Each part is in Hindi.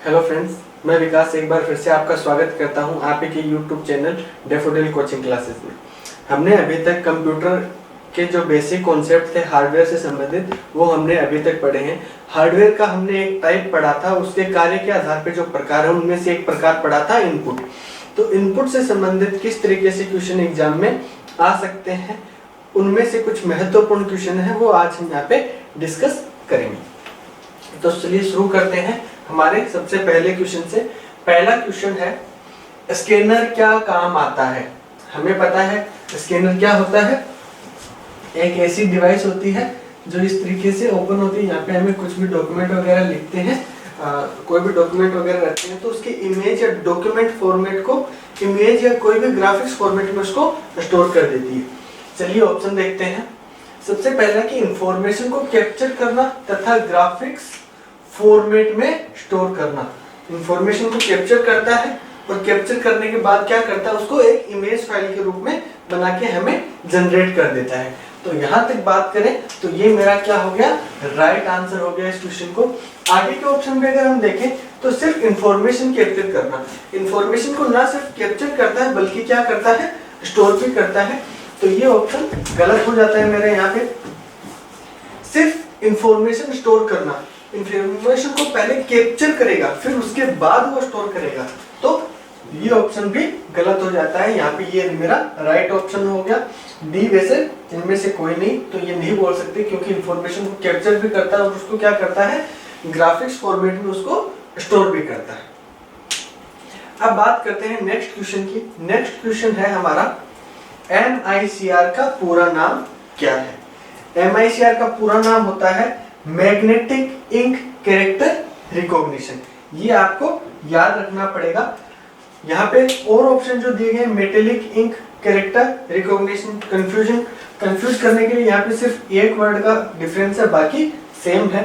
हेलो फ्रेंड्स, मैं विकास एक बार फिर से आपका स्वागत करता हूं आप के YouTube channel daffodil coaching classes में। हमने अभी तक कंप्यूटर के जो बेसिक कॉन्सेप्ट थे हार्डवेयर से संबंधित वो हमने अभी तक पढ़े हैं। हार्डवेयर का हमने एक टाइप पढ़ा था, उसके कार्य के आधार पर जो प्रकार है उनमें से एक प्रकार पढ़ा था इनपुट। तो इनपुट से संबंधित किस तरीके से क्वेश्चन एग्जाम में आ सकते हैं, उनमें से कुछ महत्वपूर्ण क्वेश्चन है वो आज हम यहाँ पे डिस्कस करेंगे। तो चलिए शुरू करते हैं हमारे सबसे पहले क्वेश्चन से। पहला क्वेश्चन है, स्कैनर क्या काम आता है। हमें पता है स्कैनर क्या होता है, एक ऐसी डिवाइस होती है जो इस तरीके से ओपन होती है। यहाँ पे हमें कुछ भी डॉक्यूमेंट वगैरह लिखते हैं, कोई भी डॉक्यूमेंट वगैरह रखते हैं तो उसके इमेज या डॉक्यूमेंट फॉर्मेट को इमेज या कोई भी ग्राफिक्स फॉर्मेट में उसको स्टोर कर देती है। चलिए ऑप्शन देखते हैं। सबसे पहला कि इंफॉर्मेशन को कैप्चर करना तथा ग्राफिक्स फॉर्मेट में स्टोर करना। इंफॉर्मेशन को कैप्चर करता है और कैप्चर करने के बाद क्या करता है, उसको एक इमेज फाइल के रूप में बना के हमें जनरेट कर देता है। तो यहाँ तक बात करें तो ये मेरा क्या हो गया, राइट आंसर हो गया इस क्वेश्चन को। आगे के ऑप्शन में अगर हम देखें तो सिर्फ इंफॉर्मेशन कैप्चर करना, इंफॉर्मेशन को ना सिर्फ कैप्चर करता है बल्कि क्या करता है, स्टोर भी करता है। तो ये ऑप्शन गलत हो जाता है मेरे यहाँ पे। सिर्फ इंफॉर्मेशन स्टोर करना, इंफॉर्मेशन को पहले कैप्चर करेगा फिर उसके बाद वो स्टोर करेगा, तो ये ऑप्शन भी गलत हो जाता है। यहाँ पे ये मेरा राइट ऑप्शन हो गया। डी वैसे इनमें से कोई नहीं, तो ये नहीं बोल सकते क्योंकि इंफॉर्मेशन को कैप्चर भी करता है और उसको क्या करता है, ग्राफिक्स फॉर्मेट में उसको स्टोर भी करता है। अब बात करते हैं नेक्स्ट क्वेश्चन की। नेक्स्ट क्वेश्चन है हमारा, MICR का पूरा नाम क्या है। MICR का पूरा नाम होता है मैग्नेटिक इंक कैरेक्टर रिकॉग्निशन। ये आपको याद रखना पड़ेगा। यहाँ पे और ऑप्शन जो दिए गए metallic ink character recognition, confuse करने के लिए यहाँ पे सिर्फ एक वर्ड का डिफरेंस है, बाकी सेम है।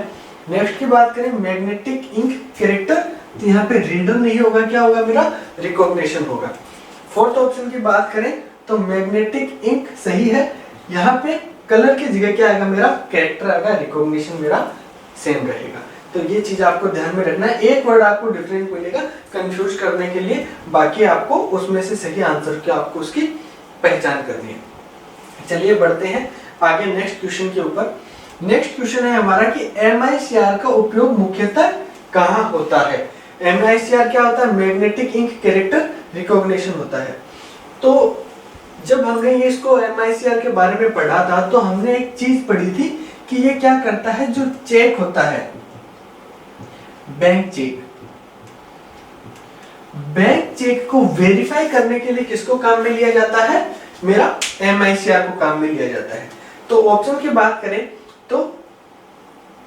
नेक्स्ट की बात करें मैग्नेटिक इंक कैरेक्टर, तो यहाँ पे रीडर नहीं होगा, क्या होगा मेरा, रिकॉग्निशन होगा। फोर्थ ऑप्शन की बात करें तो मैग्नेटिक इंक सही है। यहाँ पे कलर की जगह क्या आएगा, मेरा कैरेक्टर आएगा, रिकॉग्निशन मेरा सेम रहेगा। तो ये चीज आपको ध्यान में रखना है। एक वर्ड आपको डिफरेंट मिलेगा कंफ्यूज करने के लिए, बाकी आपको उसमें से सही आंसर क्या आपको उसकी पहचान करनी है। चलिए बढ़ते हैं आगे नेक्स्ट क्वेश्चन के ऊपर। नेक्स्ट क्वेश्चन है हमारा कि MICR का उपयोग मुख्यतः कहाँ होता है। MICR क्या होता है, मैग्नेटिक इंक कैरेक्टर रिकॉग्निशन होता है। तो जब हमने ये इसको MICR के बारे में पढ़ा था तो हमने एक चीज पढ़ी थी कि ये क्या करता है, जो चेक होता है, बैंक चेक, बैंक चेक को वेरीफाई करने के लिए किसको काम में लिया जाता है, मेरा MICR को काम में लिया जाता है। तो ऑप्शन की बात करें तो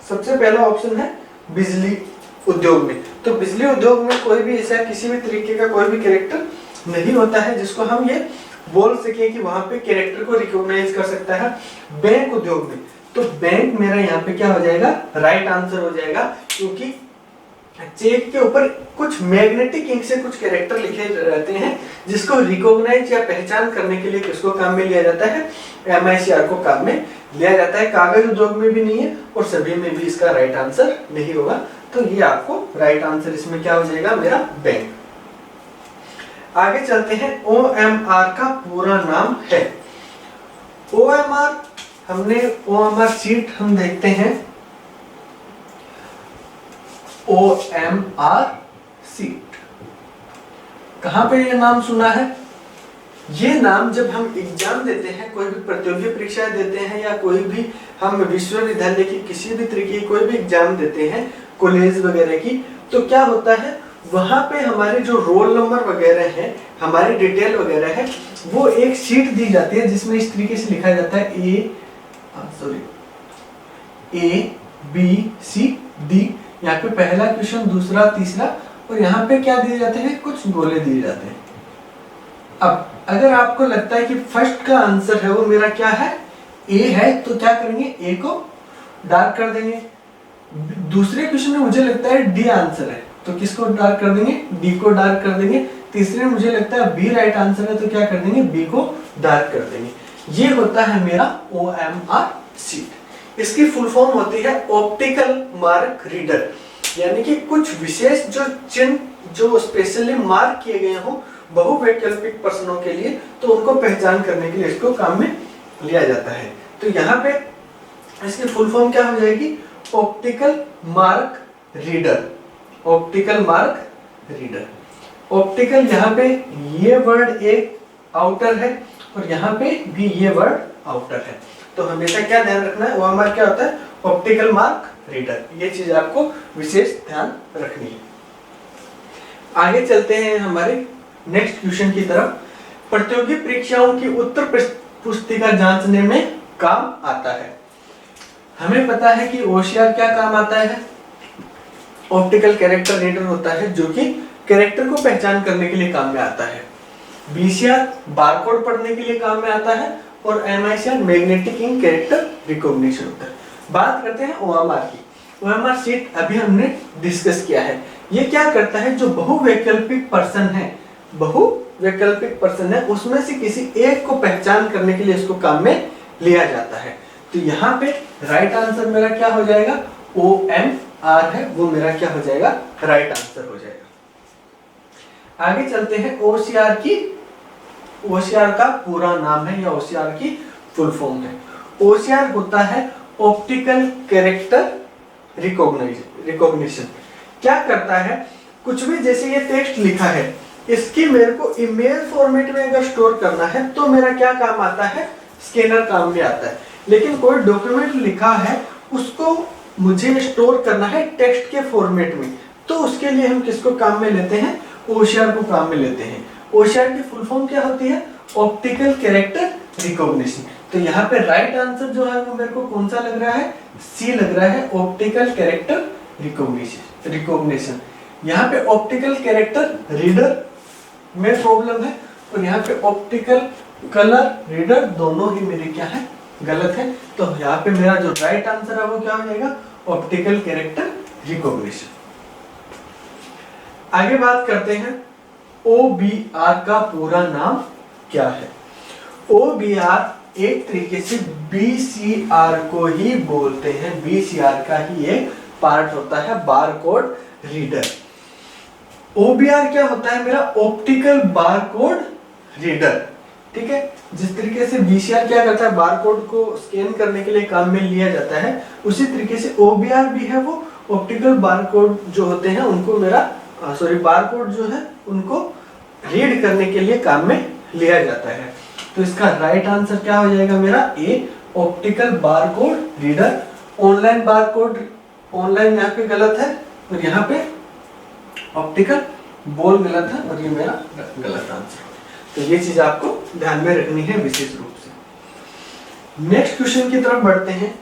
सबसे पहला ऑप्शन है बिजली उद्योग में। तो बिजली उद्योग में कोई भी ऐसा किसी भी तरीके का कोई भी कैरेक्टर नहीं होता है जिसको हम ये बोल सके कि वहां पे कैरेक्टर को रिकॉग्नाइज कर सकता है। बैंक उद्योग में, तो बैंक मेरा यहाँ पे क्या हो जाएगा, राइट आंसर हो जाएगा, क्योंकि चेक के ऊपर कुछ मैग्नेटिक इंक से कुछ कैरेक्टर लिखे रहते हैं जिसको रिकॉग्नाइज या पहचान करने के लिए किसको काम में लिया जाता है, MICR को काम में लिया जाता है। कागज उद्योग में भी नहीं है और सभी में भी इसका राइट आंसर नहीं होगा। तो ये आपको राइट आंसर इसमें क्या हो जाएगा, मेरा बैंक। आगे चलते हैं, OMR का पूरा नाम है। OMR हमने OMR शीट हम देखते हैं, OMR शीट कहां पे ये नाम सुना है। ये नाम जब हम एग्जाम देते हैं, कोई भी प्रतियोगी परीक्षा देते हैं या कोई भी हम विश्वविद्यालय की किसी भी तरीके की कोई भी एग्जाम देते हैं, कॉलेज वगैरह की, तो क्या होता है वहां पे हमारे जो रोल नंबर वगैरह है, हमारी डिटेल वगैरह है, वो एक शीट दी जाती है जिसमें इस तरीके से लिखा जाता है ABCD। यहाँ पे पहला क्वेश्चन, दूसरा, तीसरा, और यहाँ पे क्या दिए जाते हैं, कुछ गोले दिए जाते हैं। अब अगर आपको लगता है कि फर्स्ट का आंसर है वो मेरा क्या है, ए है, तो क्या करेंगे, ए को डार्क कर देंगे। दूसरे क्वेश्चन में मुझे लगता है डी आंसर है, तो किसको डार्क कर देंगे, डी को डार्क कर देंगे। तीसरे में मुझे लगता है बी राइट आंसर है, तो क्या कर देंगे, बी को डार्क कर देंगे। ये होता है मेरा OMR शीट। इसकी फुल फॉर्म होती है ऑप्टिकल मार्क रीडर। यानी कि कुछ विशेष जो चिन्ह जो स्पेशली मार्क किए गए हों बहुवैकल्पिक प्रश्नों के लिए, तो उनको पहचान करने के लिए इसको काम में लिया जाता है। तो यहाँ पे इसकी फुल फॉर्म क्या हो जाएगी? Optical mark reader. Optical mark reader. Optical यहाँ पे ये वर्ड एक आउटर है और यहाँ पे भी ये वर्ड आउटर है। तो हमेशा क्या ध्यान रखना है, OMR क्या होता है? Optical mark reader. ये चीज आपको विशेष ध्यान रखनी है। आगे चलते हैं हमारे नेक्स्ट क्वेश्चन की तरफ। प्रतियोगी परीक्षाओं की उत्तर पुस्तिका जांचने में काम आता है। हमें पता है कि OCR क्या काम आता है? ऑप्टिकल कैरेक्टर रीडर होता है, जो कि कैरेक्टर को पहचान करने के लिए काम में आता है। BCR बारकोड पढ़ने के लिए काम में आता है और MICR magnetic ink character recognition होता है। बात करते हैं OMR की। OMR शीट अभी हमने डिस्कस किया है। ये क्या करता है? जो बहुवैकल्पिक पर्सन है उसमें से किसी एक को पहचान करने के लिए इसको काम में लिया जाता है। तो यहाँ पे राइट आंसर मेरा क्या हो जाएगा? OMR है, वो मेरा क्या हो जाएगा? राइट आंसर हो जाएगा। आगे चलते हैं OCR की। OCR का पूरा नाम है या OCR की फुल फॉर्म है। OCR होता है ऑप्टिकल कैरेक्टर रिकॉग्निशन। क्या करता है? कुछ भी, जैसे ये टेक्स्ट लिखा है, इसकी मेरे को इमेज फॉर्मेट में अगर स्टोर करना है तो मेरा क्या काम आता है? स्कैनर काम में आता है। लेकिन कोई डॉक्यूमेंट लिखा है उसको मुझे स्टोर करना है टेक्स्ट के फॉर्मेट में, तो उसके लिए हम किसको काम में लेते हैं? OCR को काम में लेते हैं। OCR की फुल फॉर्म क्या होती है? Optical character recognition. तो यहाँ पे राइट आंसर जो है वो मेरे को कौन सा लग रहा है? C लग रहा है, ऑप्टिकल कैरेक्टर रिकॉग्निशन। यहाँ पे ऑप्टिकल कैरेक्टर रीडर में प्रॉब्लम है और यहाँ पे ऑप्टिकल कलर रीडर, दोनों ही मेरे क्या है? गलत है। तो यहाँ पे मेरा जो राइट आंसर है वो क्या हो जाएगा? Optical character recognition. आगे बात करते हैं OBR का पूरा नाम क्या है? OBR एक तरीके से BCR को ही बोलते हैं। BCR का ही एक पार्ट होता है, बारकोड रीडर। OBR क्या होता है? मेरा ऑप्टिकल बारकोड रीडर। ठीक है, जिस तरीके से BCR क्या करता है? बारकोड को स्कैन करने के लिए काम में लिया जाता है, उसी तरीके से OBR भी है, वो ऑप्टिकल बारकोड जो होते हैं उनको बारकोड जो है उनको रीड करने के लिए काम में लिया जाता है। तो इसका राइट आंसर क्या हो जाएगा मेरा? A, optical barcode reader. Online barcode, online यहाँ पे गलत है और यहाँ पे ऑप्टिकल बोल गलत है और ये मेरा गलत आंसर। तो ये चीज आपको ध्यान में रखनी है विशेष रूप से। नेक्स्ट क्वेश्चन की तरफ बढ़ते हैं।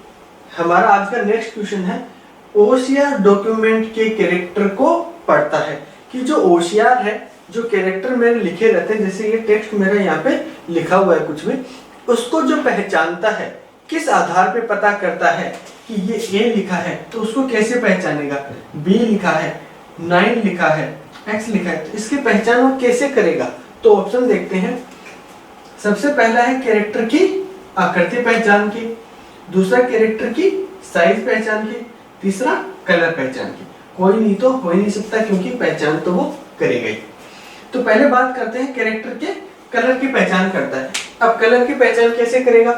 हमारा आज का नेक्स्ट क्वेश्चन है, OCR डॉक्यूमेंट के कैरेक्टर को पढ़ता है। कि जो OCR है, जो कैरेक्टर मेरे लिखे रहते हैं, जैसे ये टेक्स्ट मेरा यहाँ पे लिखा हुआ है कुछ भी, उसको जो पहचानता है, किस आधार पे पता करता है कि ये A लिखा है तो उसको कैसे पहचानेगा? B लिखा है, 9 लिखा है, X लिखा है, तो इसकी पहचान वो कैसे करेगा? तो ऑप्शन देखते हैं। सबसे पहला है कैरेक्टर की आकृति पहचान की, दूसरा कैरेक्टर की साइज पहचान की, तीसरा कलर पहचान की। कोई नहीं तो हो ही नहीं सकता क्योंकि पहचान तो वो करेगा ही। तो पहले बात करते हैं कैरेक्टर के कलर की पहचान करता है। अब कलर की पहचान कैसे करेगा?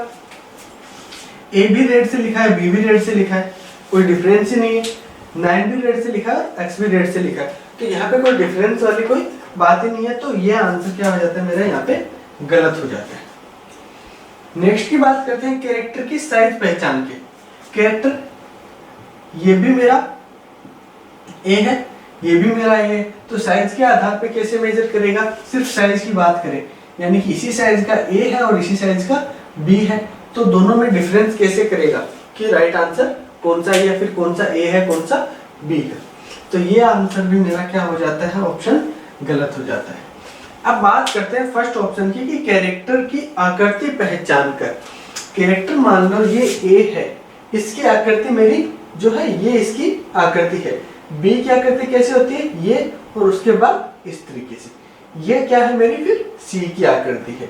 A भी रेड से लिखा है, B भी रेड से लिखा है, कोई डिफरेंस ही नहीं है। 9 भी रेड से लिखा है, X भी रेड से लिखा है, तो यहाँ पे कोई डिफरेंस वाली कोई बात ही नहीं है। तो ये आंसर क्या हो जाता है मेरा? यहाँ पे गलत हो जाता है। नेक्स्ट की बात करते हैं कैरेक्टर की साइज पहचान के। कैरेक्टर ये भी मेरा A है, ये भी मेरा A है, तो साइज के आधार पे कैसे मेजर करेगा? सिर्फ साइज की बात करें, यानी कि इसी साइज का A है और इसी साइज का B है, तो दोनों में डिफरेंस कैसे करेगा कि राइट आंसर कौन सा है या फिर कौन सा A है कौन सा B है? तो ये आंसर भी मेरा क्या हो जाता है? ऑप्शन गलत हो जाता है। अब बात करते हैं फर्स्ट ऑप्शन की कि कैरेक्टर की आकृति पहचान कर। कैरेक्टर मान लो ये A है, इसकी आकृति मेरी जो है ये इसकी आकृति है। B की आकृति कैसे होती है? ये और उसके बाद इस तरीके से। ये क्या है मेरी? फिर C की आकृति है,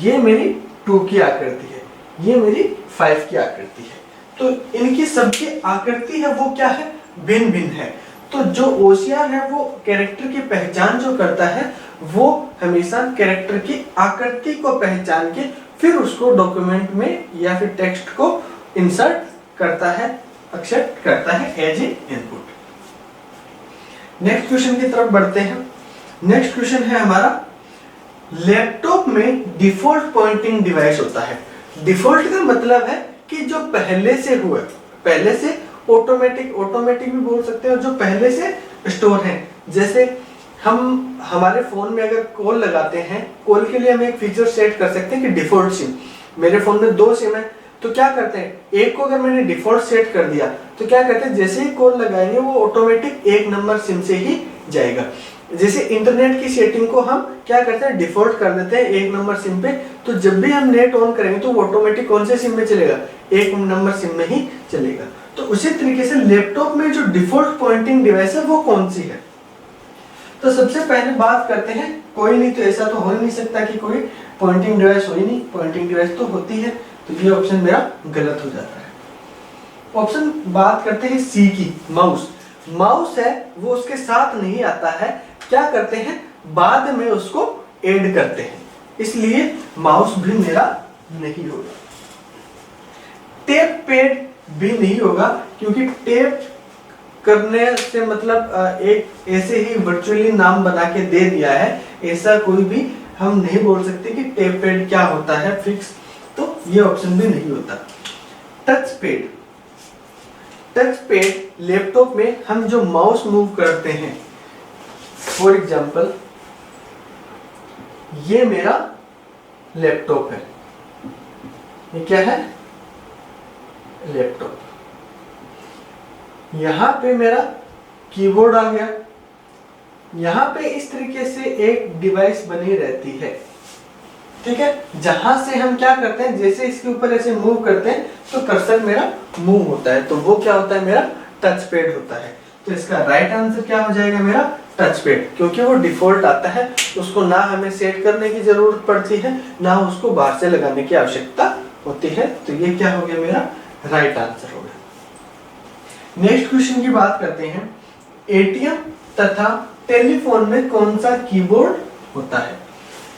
ये मेरी 2 की आकृति है, ये मेरी 5 की आकृति है। तो इनकी सबकी आकृति है वो क्या है? भिन्न भिन्न है। तो जो OCR है वो कैरेक्टर की पहचान जो करता है वो हमेशा कैरेक्टर की आकृति को पहचान के फिर उसको डॉक्यूमेंट में या फिर टेक्स्ट को इंसर्ट करता है, एक्सेप्ट करता है as a input. Next question की तरफ बढ़ते हैं। नेक्स्ट क्वेश्चन है हमारा, लैपटॉप में डिफॉल्ट पॉइंटिंग डिवाइस होता है। डिफॉल्ट का मतलब है कि जो पहले से हुआ, पहले से ऑटोमेटिक भी बोल सकते हैं, और जो पहले से स्टोर है। जैसे हम हमारे फोन में अगर कॉल लगाते हैं, कॉल के लिए हम एक फीचर सेट कर सकते हैं कि डिफॉल्ट सिम। मेरे फोन में 2 सिम है, तो क्या करते हैं, एक को अगर मैंने डिफॉल्ट सेट कर दिया तो क्या करते हैं, जैसे ही कॉल लगाएंगे वो ऑटोमेटिक 1 नंबर सिम से ही जाएगा। जैसे इंटरनेट की सेटिंग को हम क्या करते हैं, डिफॉल्ट कर देते हैं 1 नंबर सिम पे, तो जब भी हम नेट ऑन करेंगे तो वो ऑटोमेटिक कौन से सिम में चलेगा, 1 नंबर सिम में ही चलेगा। तो उसी तरीके से लैपटॉप में जो डिफॉल्ट पॉइंटिंग डिवाइस है वो कौन सी है। तो सबसे पहले बात करते हैं, कोई नहीं, तो ऐसा तो हो ही नहीं सकता कि कोई पॉइंटिंग डिवाइस हो ही नहीं, पॉइंटिंग डिवाइस तो होती है, तो ये ऑप्शन मेरा गलत हो जाता है। ऑप्शन बात करते हैं सी की, माउस। माउस है वो उसके साथ नहीं आता है, क्या करते हैं, बाद में उसको ऐड करते हैं, इसलिए माउस भी मेरा नहीं होगा। टेप पैड भी नहीं होगा, क्योंकि टेप करने से मतलब एक ऐसे ही वर्चुअली नाम बना के दे दिया है, ऐसा कोई भी हम नहीं बोल सकते कि टेप पैड क्या होता है फिक्स, तो ये ऑप्शन भी नहीं होता। Touch pad, touch pad laptop में हम जो माउस मूव करते हैं, फॉर एग्जांपल ये मेरा लैपटॉप है, ये क्या है, लैपटॉप। यहां पे मेरा कीबोर्ड आ गया, यहां पे इस तरीके से एक डिवाइस बनी रहती है, ठीक है। जहां से हम क्या करते हैं, जैसे इसके ऊपर ऐसे मूव करते हैं तो कर्सर मेरा मूव होता है, तो वो क्या होता है, मेरा टच पैड होता है। तो इसका राइट आंसर क्या हो जाएगा, मेरा टच पैड, क्योंकि वो डिफॉल्ट आता है, उसको ना हमें सेट करने की जरूरत पड़ती है, ना उसको बाहर से लगाने की आवश्यकता होती है। तो ये क्या हो गया, मेरा राइट आंसर हो गया। नेक्स्ट क्वेश्चन की बात करते हैं, एटीएम तथा टेलीफोन में कौन सा कीबोर्ड होता है।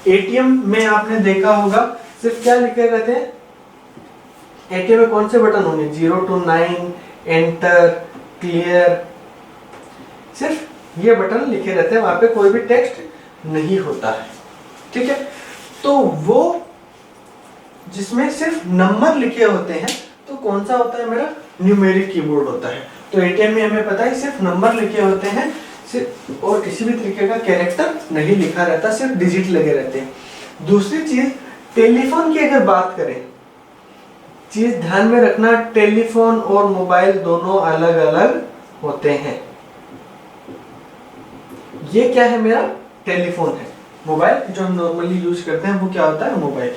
एटीएम में आपने देखा होगा सिर्फ क्या लिखे रहते हैं, एटीएम में कौन से बटन होंगे, 0 to 9, एंटर, क्लियर, सिर्फ ये बटन लिखे रहते हैं, वहां पे कोई भी टेक्स्ट नहीं होता है, ठीक है। तो वो जिसमें सिर्फ नंबर लिखे होते हैं तो कौन सा होता है, मेरा न्यूमेरिक कीबोर्ड होता है। तो एटीएम में हमें पता है सिर्फ नंबर लिखे होते हैं, सिर्फ, और किसी भी तरीके का कैरेक्टर नहीं लिखा रहता, सिर्फ डिजिट लगे रहते हैं। दूसरी चीज, टेलीफोन की अगर बात करें, चीज ध्यान में रखना, टेलीफोन और मोबाइल दोनों अलग अलग होते हैं। ये क्या है, मेरा टेलीफोन है, मोबाइल जो हम नॉर्मली यूज करते हैं वो क्या होता है, मोबाइल।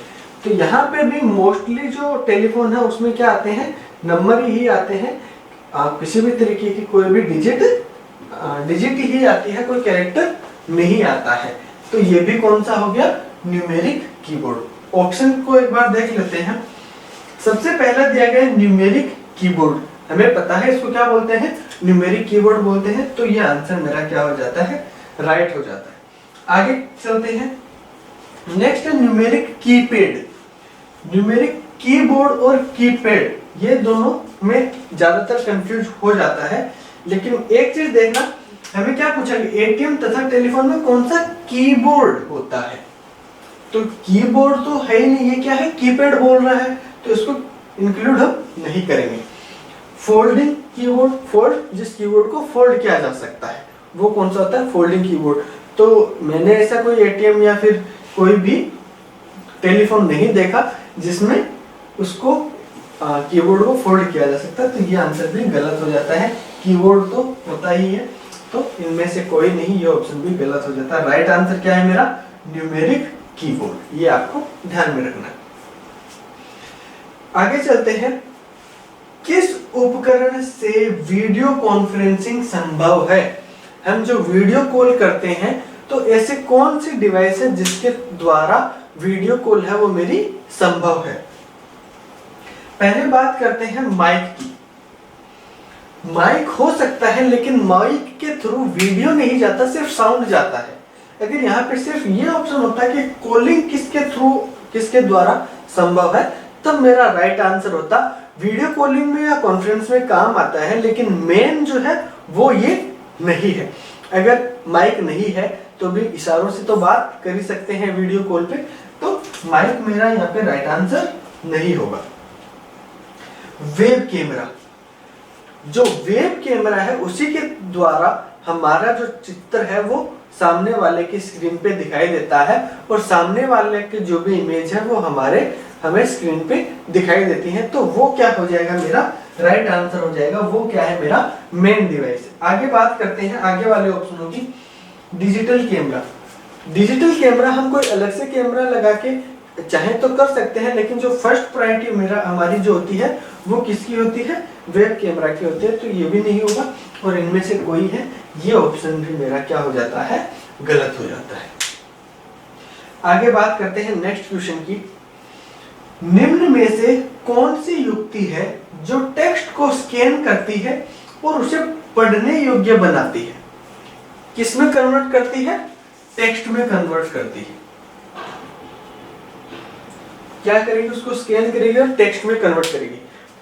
तो यहाँ पे भी मोस्टली जो टेलीफोन है उसमें क्या आते हैं, नंबर ही आते हैं, किसी भी तरीके की कोई भी डिजिट ही आती है, कोई कैरेक्टर नहीं आता है। तो ये भी कौन सा हो गया, न्यूमेरिक कीबोर्ड। ऑप्शन को एक बार देख लेते हैं। सबसे पहला दिया गया न्यूमेरिक कीबोर्ड, हमें पता है इसको क्या बोलते हैं, न्यूमेरिक कीबोर्ड बोलते हैं, तो ये आंसर मेरा क्या हो जाता है, राइट हो जाता है। आगे चलते हैं, नेक्स्ट है न्यूमेरिक कीपैड। न्यूमेरिक कीबोर्ड और कीपैड ये दोनों में ज्यादातर कंफ्यूज हो जाता है, लेकिन एक चीज देखना, हमें क्या पूछा कि एटीएम तथा टेलीफोन में कौन सा कीबोर्ड होता है। तो कीबोर्ड तो है ही नहीं, ये क्या है, कीपैड बोल रहा है, तो इसको इंक्लूड हम नहीं करेंगे। फोल्डिंग कीबोर्ड, फोल्ड, जिस कीबोर्ड को फोल्ड किया जा सकता है वो कौन सा होता है, फोल्डिंग कीबोर्ड। तो मैंने ऐसा कोई एटीएम या फिर कोई भी टेलीफोन नहीं देखा जिसमें उसको कीबोर्ड को फोल्ड किया जा सकता है, तो ये आंसर भी गलत हो जाता है। कीबोर्ड तो होता ही है, तो इनमें से कोई नहीं, ये ऑप्शन भी गलत हो जाता है। राइट आंसर क्या है मेरा, न्यूमेरिक कीबोर्ड, ये आपको ध्यान में रखना है। आगे चलते हैं, किस उपकरण से वीडियो कॉन्फ्रेंसिंग संभव है। हम जो वीडियो कॉल करते हैं तो ऐसे कौन सी डिवाइस है जिसके द्वारा वीडियो कॉल है वो मेरी संभव है। पहले बात करते हैं माइक की। माइक हो सकता है लेकिन माइक के थ्रू वीडियो नहीं जाता, सिर्फ साउंड जाता है। अगर यहाँ पे सिर्फ ये ऑप्शन होता कि कॉलिंग किसके थ्रू, किसके द्वारा संभव है, तब मेरा राइट आंसर होता वीडियो कॉलिंग में या कॉन्फ्रेंस में काम आता है, लेकिन मेन जो है वो ये नहीं है। अगर माइक नहीं है तो भी इशारों से तो बात कर ही सकते हैं वीडियो कॉल पे, तो माइक मेरा यहाँ पे राइट आंसर नहीं होगा। वेब कैमरा, जो वेब कैमरा है उसी के द्वारा हमारा जो चित्र है वो सामने वाले की स्क्रीन पे दिखाई देता है, और सामने वाले की जो भी इमेज है वो हमें स्क्रीन पे दिखाई देती है। तो वो क्या हो जाएगा, मेरा राइट आंसर हो जाएगा, वो क्या है, मेरा मेन डिवाइस। आगे बात करते हैं आगे वाले ऑप्शनों की। डिजिटल कैमरा, डिजिटल कैमरा हम कोई अलग से कैमरा लगा के चाहे तो कर सकते हैं, लेकिन जो फर्स्ट प्रायोरिटी मेरा हमारी जो होती है वो किसकी होती है, वेब कैमरा की होती है। तो ये भी नहीं होगा, और इनमें से कोई है, ये ऑप्शन भी मेरा क्या हो जाता है, गलत हो जाता है। आगे बात करते हैं नेक्स्ट क्वेश्चन की। निम्न में से कौन सी युक्ति है जो टेक्स्ट को स्कैन करती है और उसे पढ़ने योग्य बनाती है? किसमें कन्वर्ट करती है, टेक्स्ट में कन्वर्ट करती है। क्या करेगी, उसको स्कैन करेगी और टेक्स्ट में कन्वर्ट करेगी।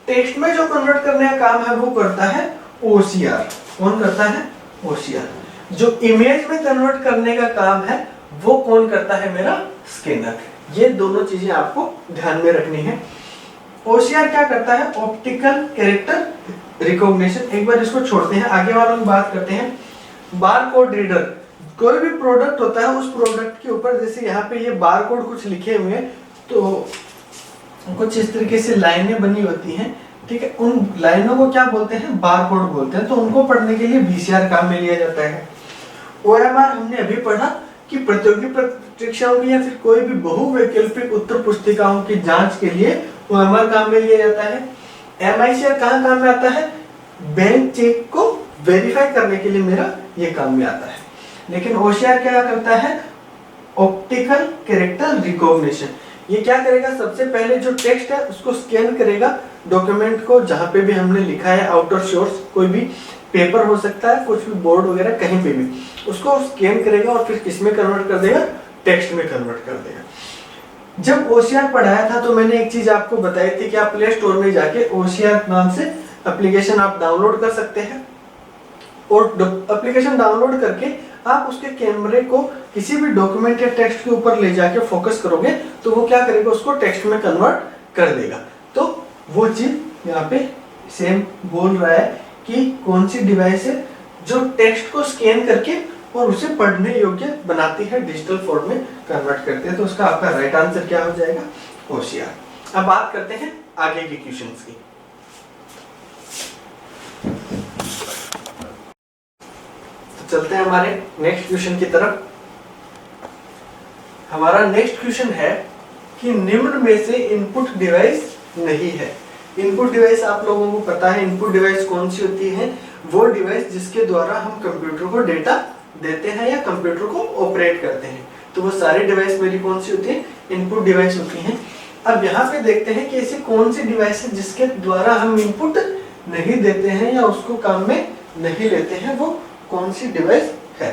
टेक्स्ट में जो कन्वर्ट करने का काम है वो करता है ओसीआर। कौन करता है, ओसीआर। जो इमेज में कन्वर्ट करने का काम है वो कौन करता है, मेरा स्कैनर। ये दोनों चीजें आपको ध्यान में रखनी है। ओसीआर क्या करता है, ऑप्टिकल कैरेक्टर रिकॉग्निशन। एक बार इसको छोड़ते हैं, आगे वालों की बात करते हैं। बारकोड रीडर, कोई भी प्रोडक्ट होता है उस प्रोडक्ट के ऊपर, जैसे यहाँ पे ये बारकोड कुछ लिखे हुए हैं तो कुछ इस तरीके से लाइनें बनी होती हैं, ठीक है, उन लाइनों को क्या बोलते हैं, बारकोड बोलते हैं। तो उनको पढ़ने के लिए वीसीआर काम में लिया जाता है। ओएमआर हमने अभी पढ़ा कि प्रतियोगी परीक्षाओं की या फिर कोई भी बहुवैकल्पिक उत्तर पुस्तिकाओं की जांच के लिए ओएमआर काम में लिया जाता है। एमआईसीआर कहाँ काम में आता है, बैंक चेक को वेरीफाई करने के लिए मेरा ये काम में आता है। लेकिन ओसीआर क्या करता है, ऑप्टिकल कैरेक्टर रिकॉग्निशन। ये क्या करेगा, सबसे पहले जो टेक्स्ट है उसको स्कैन करेगा, डॉक्यूमेंट को जहां पे भी हमने लिखा है, आउटर सोर्स कोई भी पेपर हो सकता है, कुछ भी बोर्ड वगैरह कहीं पे भी, उसको स्कैन करेगा और फिर किसमें कन्वर्ट कर देगा, टेक्स्ट में कन्वर्ट कर देगा। जब ओसीआर पढ़ाया था तो मैंने एक चीज आपको बताई थी कि आप प्ले स्टोर में जाके ओसीआर नाम से एप्लीकेशन आप डाउनलोड कर सकते हैं, और एप्लीकेशन डाउनलोड करके आप उसके कैमरे को किसी भी डॉक्यूमेंट या टेक्स्ट के ऊपर ले जाके फोकस करोगे तो वो क्या करेगा, उसको टेक्स्ट में कन्वर्ट कर देगा। तो वो चीज यहाँ पे सेम बोल रहा है कि कौन सी डिवाइस है जो टेक्स्ट को स्कैन करके और उसे पढ़ने योग्य बनाती है, डिजिटल फॉर्म में कन्वर्ट करते हैं। तो उसका आपका राइट आंसर क्या हो जाएगा, ओसीआर। अब बात करते हैं आगे के क्वेश्चंस की। चलते हैं हमारे नेक्स्ट क्वेश्चन की तरफ। हमारा नेक्स्ट क्वेश्चन है कि निम्न में से इनपुट डिवाइस नहीं है। इनपुट डिवाइस आप लोगों को पता है, इनपुट डिवाइस कौन सी होती है, वो डिवाइस जिसके द्वारा हम कंप्यूटर को डेटा देते हैं या कंप्यूटर को ऑपरेट करते हैं। तो वो सारी डिवाइस मेरी कौन सी होती है, इनपुट डिवाइस होती हैं। अब यहाँ पे देखते हैं कि ऐसी कौन सी डिवाइस है जिसके द्वारा हम इनपुट नहीं देते हैं या उसको काम में नहीं लेते हैं, वो कौन सी डिवाइस है।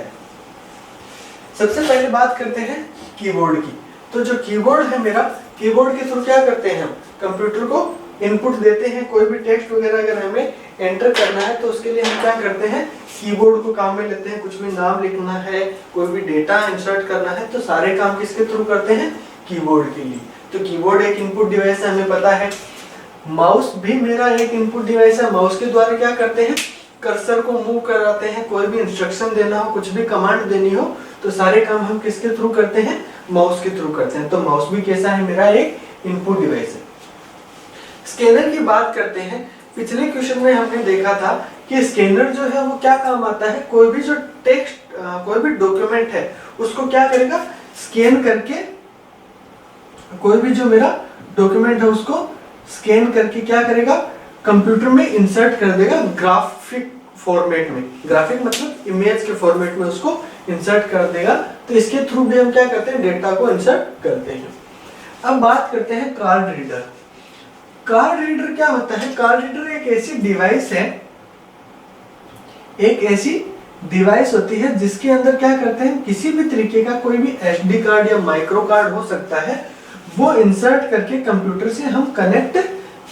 सबसे पहले बात करते हैं कीबोर्ड की। तो जो कीबोर्ड है मेरा, कीबोर्ड के थ्रू क्या करते हैं हम, कंप्यूटर को इनपुट देते हैं। कोई भी टेक्स्ट वगैरह अगर हमें एंटर करना है तो उसके लिए हम क्या करते हैं, कीबोर्ड को काम में लेते हैं। कुछ भी नाम लिखना है, कोई भी डेटा इंसर्ट करना है, तो सारे काम किसके थ्रू करते हैं, कीबोर्ड के लिए। तो कीबोर्ड एक इनपुट डिवाइस है, हमें पता है। माउस भी मेरा एक इनपुट डिवाइस है। माउस के द्वारा क्या करते हैं, कर्सर को मूव कराते हैं। कोई भी इंस्ट्रक्शन देना हो, कुछ भी कमांड देनी हो, तो सारे काम हम किसके थ्रू करते हैं, माउस के थ्रू करते हैं। तो माउस भी कैसा है, मेरा एक इनपुट डिवाइस है। स्कैनर की बात करते हैं। पिछले क्वेश्चन में हमने देखा था कि स्कैनर जो है वो क्या काम आता है, कोई भी जो टेक्स्ट, कोई भी डॉक्यूमेंट है उसको क्या करेगा, स्कैन करके, कोई भी जो मेरा डॉक्यूमेंट है उसको स्कैन करके क्या करेगा, कंप्यूटर में इंसर्ट कर देगा ग्राफिक फॉर्मेट में। ग्राफिक मतलब इमेज के फॉर्मेट में उसको इंसर्ट कर देगा। तो इसके थ्रू भी हम क्या करते हैं, डेटा को इंसर्ट करते हैं। अब बात करते हैं कार्ड रीडर। कार्ड रीडर क्या होता है, कार्ड रीडर एक ऐसी डिवाइस है एक ऐसी डिवाइस होती है जिसके अंदर क्या करते हैं, किसी भी तरीके का कोई भी एसडी कार्ड या माइक्रो कार्ड हो सकता है, वो इंसर्ट करके कंप्यूटर से हम कनेक्ट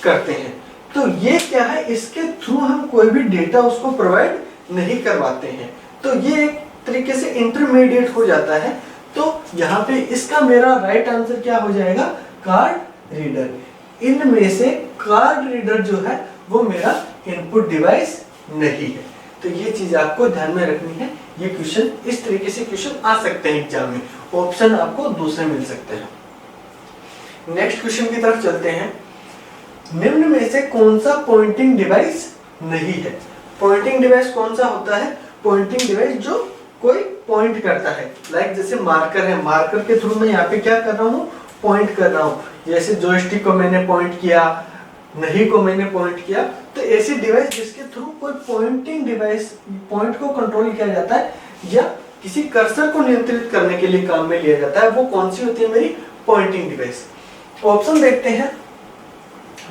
करते हैं। तो ये क्या है, इसके थ्रू हम कोई भी डेटा उसको प्रोवाइड नहीं करवाते हैं। तो ये एक तरीके से इंटरमीडिएट हो जाता है। तो यहाँ पे इसका मेरा राइट आंसर क्या हो जाएगा, कार्ड रीडर। इनमें से कार्ड रीडर जो है वो मेरा इनपुट डिवाइस नहीं है। तो ये चीज आपको ध्यान में रखनी है। ये क्वेश्चन इस तरीके से क्वेश्चन आ सकते हैं एग्जाम में, ऑप्शन आपको दूसरे मिल सकते हैं। नेक्स्ट क्वेश्चन की तरफ चलते हैं। निम्न में से कौन सा पॉइंटिंग डिवाइस नहीं है? पॉइंटिंग डिवाइस कौन सा होता है? पॉइंटिंग डिवाइस जो कोई पॉइंट करता है, लाइक जैसे मार्कर है, मार्कर के थ्रू मैं यहाँ पे क्या कर रहा हूँ, पॉइंट कर रहा हूँ। जैसे जॉयस्टिक को मैंने पॉइंट किया, नहीं को मैंने पॉइंट किया। तो ऐसी डिवाइस जिसके थ्रू कोई पॉइंटिंग डिवाइस, पॉइंट को कंट्रोल किया जाता है या किसी कर्सर को नियंत्रित करने के लिए काम में लिया जाता है, वो कौन सी होती है मेरी पॉइंटिंग डिवाइस? ऑप्शन देखते हैं।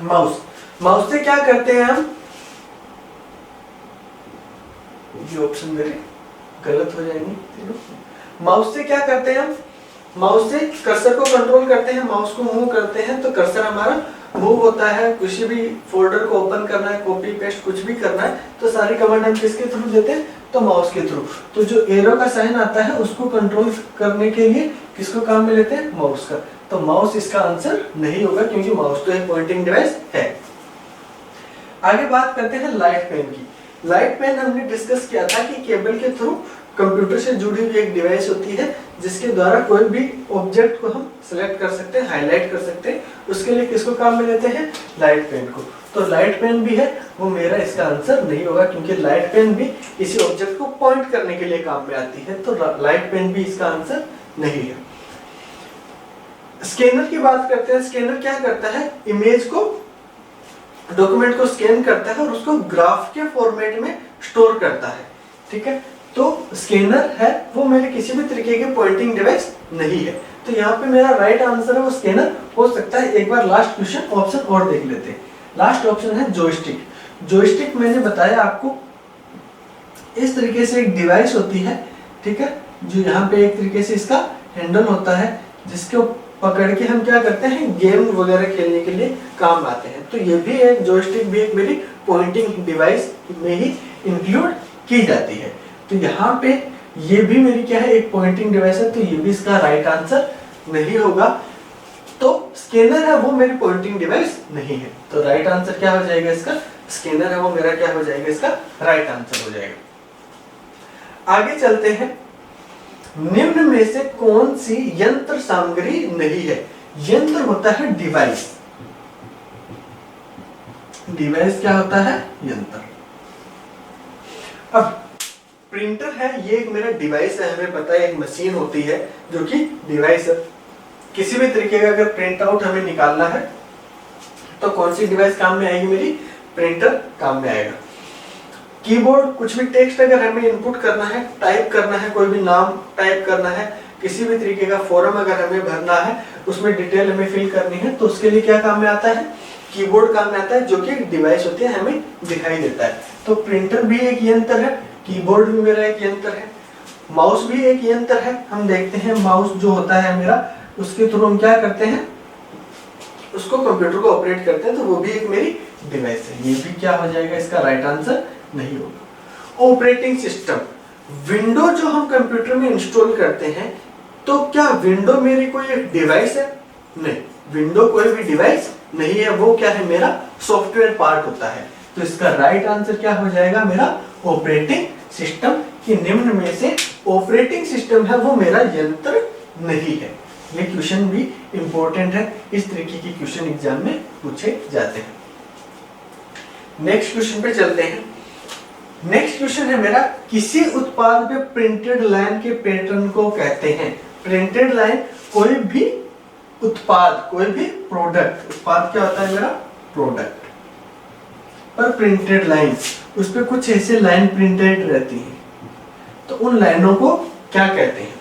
माउस, माउस से क्या करते हैं हम? ये ऑप्शन मेरे गलत हो जाएंगे। माउस से क्या करते हैं हम? माउस से कर्सर को कंट्रोल करते हैं, माउस को मूव करते हैं तो कर्सर हमारा मूव होता है। किसी भी फोल्डर को ओपन करना है, कॉपी पेस्ट कुछ भी करना है, तो सारी कमांड हम किसके थ्रू देते हैं? तो माउस के थ्रू। तो जो एरो का साइन आता है उसको कंट्रोल करने के लिए किसको काम में लेते हैं? माउस का। तो माउस इसका आंसर नहीं होगा, क्योंकि माउस तो एक पॉइंटिंग डिवाइस है। आगे बात करते हैं लाइट पेन की। लाइट पेन हमने डिस्कस किया था कि केबल के थ्रू कंप्यूटर से जुड़ी हुई एक डिवाइस होती है जिसके द्वारा कोई भी ऑब्जेक्ट को हम सिलेक्ट कर सकते हैं, हाईलाइट कर सकते हैं। उसके लिए किसको काम में लेते हैं? लाइट पेन को। तो लाइट पेन भी है, वो मेरा इसका आंसर नहीं होगा, क्योंकि लाइट पेन भी किसी ऑब्जेक्ट को पॉइंट करने के लिए काम में आती है। तो लाइट पेन भी इसका आंसर नहीं है। स्कैनर की बात करते हैं। स्कैनर क्या करता है? इमेज को, डॉक्यूमेंट को स्कैन करता है और उसको ग्राफ के फॉर्मेट में स्टोर करता है। ठीक है, तो स्कैनर है वो मेरे किसी भी तरीके के पॉइंटिंग डिवाइस नहीं है। तो यहाँ पे मेरा राइट आंसर है वो स्कैनर हो सकता है। एक बार लास्ट क्वेश्चन ऑप्शन और देख लेते हैं। लास्ट ऑप्शन है जॉयस्टिक। जॉयस्टिक मैंने बताया आपको, इस तरीके से एक डिवाइस होती है, ठीक है, जो यहाँ पे एक तरीके से इसका हैंडल होता है, जिसको पकड़ के हम क्या करते हैं, गेम वगैरह खेलने के लिए काम आते हैं। तो ये भी एक जॉयस्टिक भी एक मेरी पॉइंटिंग डिवाइस में ही इंक्लूड की जाती है। तो यहाँ पे ये भी मेरी क्या है, एक पॉइंटिंग डिवाइस है। तो ये भी इसका राइट आंसर नहीं होगा। तो स्कैनर है वो मेरी पॉइंटिंग डिवाइस नहीं है। तो राइट आंसर क्या हो जाएगा इसका? स्कैनर है वो मेरा क्या हो जाएगा? इसका राइट आंसर हो जाएगा। आगे चलते हैं। निम्न में से कौन सी यंत्र सामग्री नहीं है? यंत्र होता है डिवाइस। डिवाइस क्या होता है? यंत्र। अब प्रिंटर है, ये एक मेरा डिवाइस है। हमें पता है एक मशीन होती है जो कि डिवाइस है। किसी भी तरीके का अगर प्रिंट आउट हमें निकालना है तो कौन सी डिवाइस काम में आएगी? मेरी प्रिंटर काम में आएगा। कीबोर्ड, कुछ भी टेक्स्ट अगर हमें इनपुट करना है, टाइप करना है, कोई भी नाम टाइप करना है, किसी भी तरीके का फॉर्म अगर हमें भरना है, उसमें डिटेल हमें फिल करनी है, तो उसके लिए क्या काम में आता है? कीबोर्ड काम में आता है, जो कि डिवाइस होती है, हमें दिखाई देता है। तो प्रिंटर भी एक यंत्र है, कीबोर्ड भी मेरा एक यंत्र है, माउस भी एक यंत्र है। हम देखते हैं माउस जो होता है मेरा, उसके थ्रू हम क्या करते हैं, उसको कंप्यूटर को ऑपरेट करते हैं, तो वो भी एक मेरी डिवाइस है। ये भी क्या हो जाएगा? इसका राइट आंसर नहीं होगा। ऑपरेटिंग सिस्टम, विंडो जो हम कंप्यूटर में इंस्टॉल करते हैं, तो क्या विंडो मेरी कोई एक डिवाइस है? नहीं, विंडो कोई भी डिवाइस नहीं है। वो क्या है? मेरा सॉफ्टवेयर पार्ट होता है। तो इसका राइट आंसर क्या हो जाएगा? मेरा ऑपरेटिंग सिस्टम। कि निम्न में से ऑपरेटिंग सिस्टम है वो मेरा यंत्र नहीं है। ये क्वेश्चन भी इंपॉर्टेंट है, इस तरीके के क्वेश्चन एग्जाम में पूछे जाते हैं। नेक्स्ट क्वेश्चन पे चलते हैं। नेक्स्ट क्वेश्चन है मेरा, किसी उत्पाद में प्रिंटेड लाइन के पैटर्न को कहते हैं। प्रिंटेड लाइन कोई भी उत्पाद, कोई भी प्रोडक्ट, उत्पाद क्या होता है मेरा? प्रोडक्ट पर प्रिंटेड लाइन, उस पर कुछ ऐसे लाइन प्रिंटेड रहती हैं, तो उन लाइनों को क्या कहते हैं?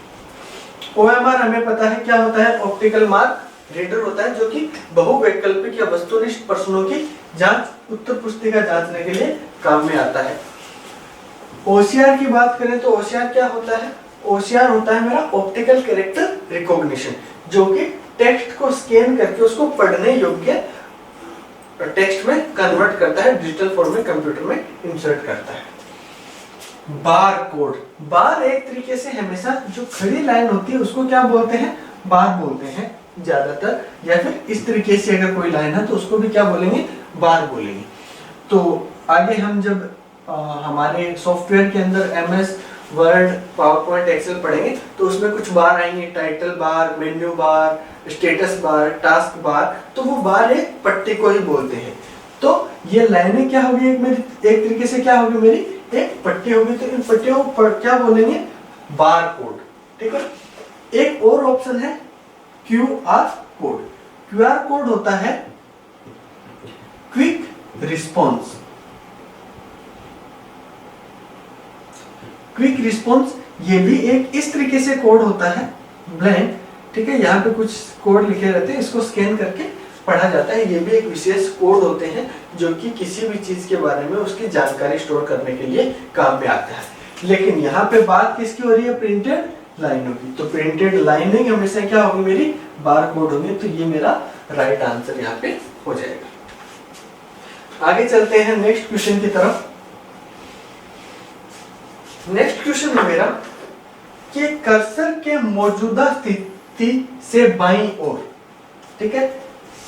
OMR हमें पता है क्या होता है? ऑप्टिकल मार्क रीडर होता है, जो कि बहुवैकल्पिक या वस्तुनिष्ठ प्रश्नों की जांच, उत्तर पुस्तिका जांचने के लिए काम में आता है। OCR की बात करें तो OCR क्या होता है? OCR होता है मेरा ऑप्टिकल कैरेक्टर रिकॉग्निशन, जो कि टेक्स्ट को स्कैन करके उसको पढ़ने योग्य टेक्स्ट में कन्वर्ट करता है, डिजिटल फॉर्म में कंप्यूटर में इंसर्ट करता है। बार कोड, बार एक तरीके से हमेशा जो खड़ी लाइन होती है उसको क्या बोलते हैं? बार बोलते हैं ज्यादातर, या फिर इस तरीके से अगर कोई लाइन है तो उसको भी क्या बोलेंगे? बार बोलेंगे। तो आगे हम जब हमारे सॉफ्टवेयर के अंदर MS वर्ड, पावरपॉइंट, एक्सेल पढ़ेंगे तो उसमें कुछ बार आएंगे, title bar, menu bar, status bar, task bar, तो वो बार एक पट्टी को ही बोलते हैं। तो ये लाइनें क्या होगी? एक तरीके से क्या होगी? मेरी एक पट्टी होगी। तो इन पट्टियों पर क्या बोलेंगे? Bar code. ठीक है। एक और ऑप्शन है QR कोड। QR कोड होता है क्विक रिस्पॉन्स। क्विक रिस्पॉन्स ये भी एक इस तरीके से कोड होता है, ब्लैंक। ठीक है, यहाँ पे कुछ कोड लिखे रहते हैं, इसको स्कैन करके पढ़ा जाता है। ये भी एक विशेष कोड होते हैं जो कि किसी भी चीज के बारे में उसकी जानकारी स्टोर करने के लिए काम में आता है। लेकिन यहाँ पे बात किसकी हो रही है? प्रिंटेड लाइनों की। तो प्रिंटेड लाइनिंग हमेशा क्या होगी? मेरी बार कोड होगी। तो ये मेरा राइट आंसर यहाँ पे हो जाएगा। आगे चलते हैं नेक्स्ट क्वेश्चन की तरफ। नेक्स्ट क्वेश्चन है मेरा कि कर्सर के मौजूदा स्थिति से बाईं ओर, ठीक है,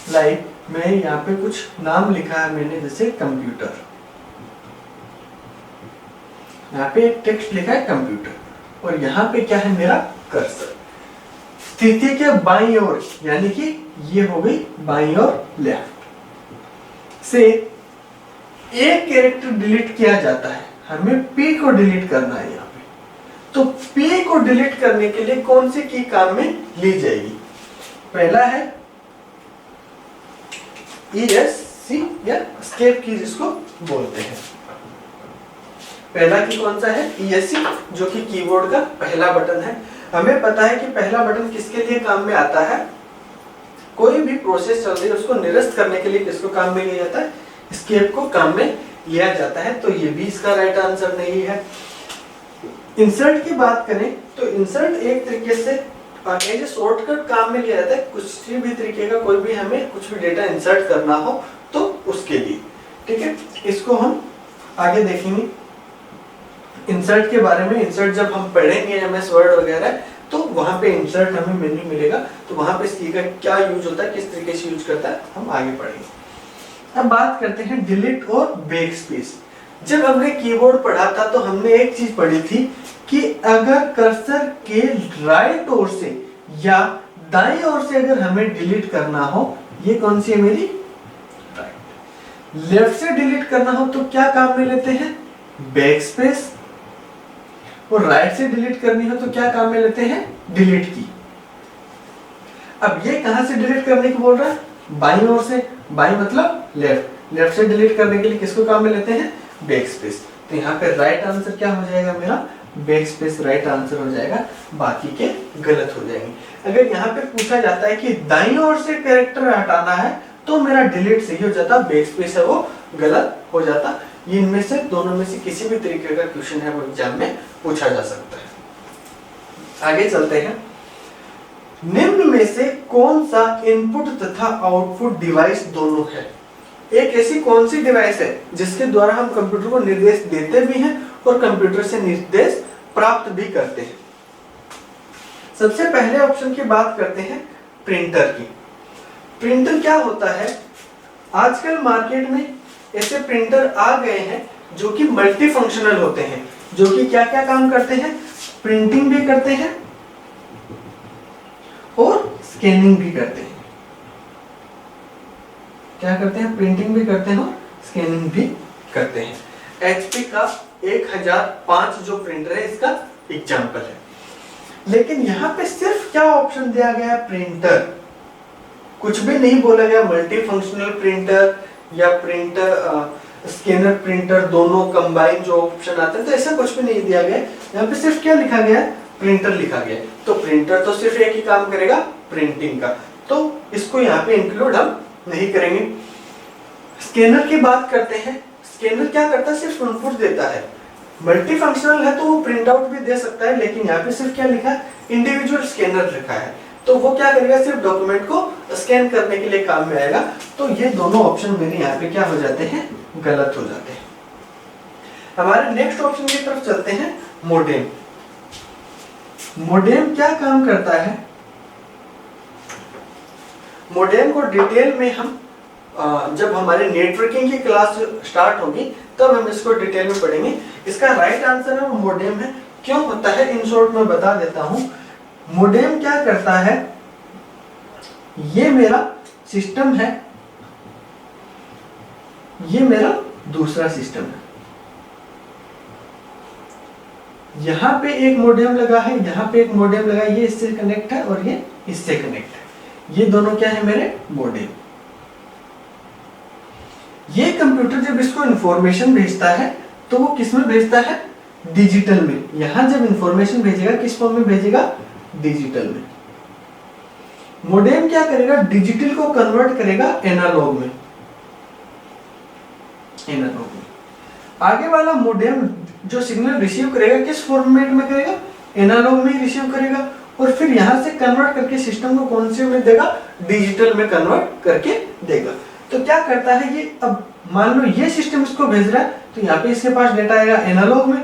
लाइक मैं यहाँ पे कुछ नाम लिखा है मैंने, जैसे कंप्यूटर, यहाँ पे एक टेक्स्ट लिखा है कंप्यूटर, और यहाँ पे क्या है? मेरा कर्सर। स्थिति के बाईं ओर यानी कि ये हो गई बाईं ओर, लेफ्ट से एक कैरेक्टर डिलीट किया जाता है। हमें P को डिलीट करना है यहाँ पे। तो P को डिलीट करने के लिए कौन सी की काम में ली जाएगी? पहला है ESC या एस्केप की जिसको बोलते हैं। पहला की कौन सा है? ESC, जो कि कीबोर्ड का पहला बटन है। हमें पता है कि पहला बटन किसके लिए काम में आता है? कोई भी प्रोसेस चल रही है उसको निरस्त करने के लिए किसको काम में लिया जाता है? एस्केप को काम में लिया जाता है। तो ये भी इसका राइट आंसर नहीं है। इंसर्ट की बात करें तो इंसर्ट एक तरीके से एज ए शॉर्टकट काम में लिया जाता है। कुछ भी तरीके का कोई भी हमें कुछ भी डेटा इंसर्ट करना हो तो उसके लिए, ठीक है। इसको हम आगे देखेंगे इंसर्ट के बारे में। इंसर्ट जब हम पढ़ेंगे MS वर्ड वगैरह तो वहां पे इंसर्ट हमें मेन्यू मिलेगा, तो वहां पे इसकी का क्या यूज होता है, किस तरीके से यूज करता है, हम आगे पढ़ेंगे। अब बात करते हैं डिलीट और बैक स्पेस। जब हमने कीबोर्ड पढ़ा था तो हमने एक चीज पढ़ी थी कि अगर कर्सर के राइट ओर से या दाईं ओर से अगर हमें डिलीट करना हो, ये कौन सी है मेरी? राइट। लेफ्ट से डिलीट करना हो तो क्या काम में लेते हैं? Back space. और राइट से डिलीट करनी हो तो क्या काम में लेते हैं? डिलीट की। अब ये कहां से डिलीट करने को बोल रहा है? बाईं ओर से। बाईं मतलब लेफ्ट। लेफ्ट से डिलीट करने के लिए किसको काम में लेते हैं? Back space. तो यहाँ पे राइट आंसर क्या हो जाएगा मेरा? बैक स्पेस राइट आंसर हो जाएगा, बाकी के गलत हो जाएंगे। अगर यहाँ पे पूछा जाता है कि दाईं ओर से कैरेक्टर हटाना है तो मेरा डिलीट सही हो जाता, बैक स्पेस है वो गलत हो जाता। ये इनमें से दोनों में से किसी भी तरीके का क्वेश्चन है वो एग्जाम में पूछा जा सकता है। आगे चलते हैं। निम्न में से कौन सा इनपुट तथा आउटपुट डिवाइस दोनों है? एक ऐसी कौन सी डिवाइस है जिसके द्वारा हम कंप्यूटर को निर्देश देते भी हैं और कंप्यूटर से निर्देश प्राप्त भी करते हैं? सबसे पहले ऑप्शन की बात करते हैं प्रिंटर की। प्रिंटर क्या होता है? आजकल मार्केट में ऐसे प्रिंटर आ गए हैं जो कि मल्टी फंक्शनल होते हैं, जो कि क्या क्या काम करते हैं? प्रिंटिंग भी करते हैं और स्कैनिंग भी करते हैं। क्या करते हैं? प्रिंटिंग भी करते हैं और स्कैनिंग भी करते हैं। HP का 1005 जो प्रिंटर है इसका एग्जांपल है। लेकिन यहाँ पे सिर्फ क्या ऑप्शन दिया गया? प्रिंटर। कुछ भी नहीं बोला गया मल्टी फंक्शनल प्रिंटर या प्रिंटर स्कैनर प्रिंटर, दोनों कंबाइन जो ऑप्शन आते हैं, तो ऐसा कुछ भी नहीं दिया गया। यहाँ पे सिर्फ क्या लिखा गया? प्रिंटर लिखा गया। तो प्रिंटर तो सिर्फ एक ही काम करेगा, प्रिंटिंग का, तो इसको यहाँ पे इंक्लूड हम नहीं करेंगे। स्कैनर की बात करते हैं। स्कैनर क्या करता है? सिर्फ इनपुट देता है। मल्टी फंक्शनल है तो वो प्रिंट आउट भी दे सकता है, लेकिन यहाँ पे सिर्फ क्या लिखा है, इंडिविजुअल स्कैनर लिखा है, तो वो क्या करेगा, सिर्फ डॉक्यूमेंट को स्कैन करने के लिए काम में आएगा। तो ये दोनों ऑप्शन मेरे यहाँ पे क्या हो जाते हैं, गलत हो जाते हैं। हमारे नेक्स्ट ऑप्शन की तरफ चलते हैं, मोडेम। मोडेम क्या काम करता है, मोडेम को डिटेल में हम जब हमारे नेटवर्किंग की क्लास स्टार्ट होगी तब हम इसको डिटेल में पढ़ेंगे। इसका राइट आंसर है वो मोडेम है। क्यों होता है, इन शॉर्ट में बता देता हूं। मोडेम क्या करता है, ये मेरा सिस्टम है, ये मेरा दूसरा सिस्टम है, यहां पे एक मोडेम लगा है, यहां पे एक मोडेम लगा है, ये इससे कनेक्ट है और ये इससे कनेक्ट है, ये दोनों क्या है मेरे मोडेम। ये कंप्यूटर जब इसको इंफॉर्मेशन भेजता है तो वो किस में भेजता है, डिजिटल में। यहां जब इंफॉर्मेशन भेजेगा किस फॉर्म में भेजेगा, डिजिटल में। मोडेम क्या करेगा, डिजिटल को कन्वर्ट करेगा एनालॉग में, एनालॉग में। आगे वाला मोडेम जो सिग्नल रिसीव करेगा किस फॉर्मेट में करेगा, एनालॉग में ही रिसीव करेगा, और फिर यहां से कन्वर्ट करके सिस्टम को कौन से में देगा, डिजिटल में कन्वर्ट करके देगा। तो क्या करता है ये, अब मान लो ये सिस्टम इसको भेज रहा है तो यहाँ पे इसके पास डेटा आएगा एनालॉग में,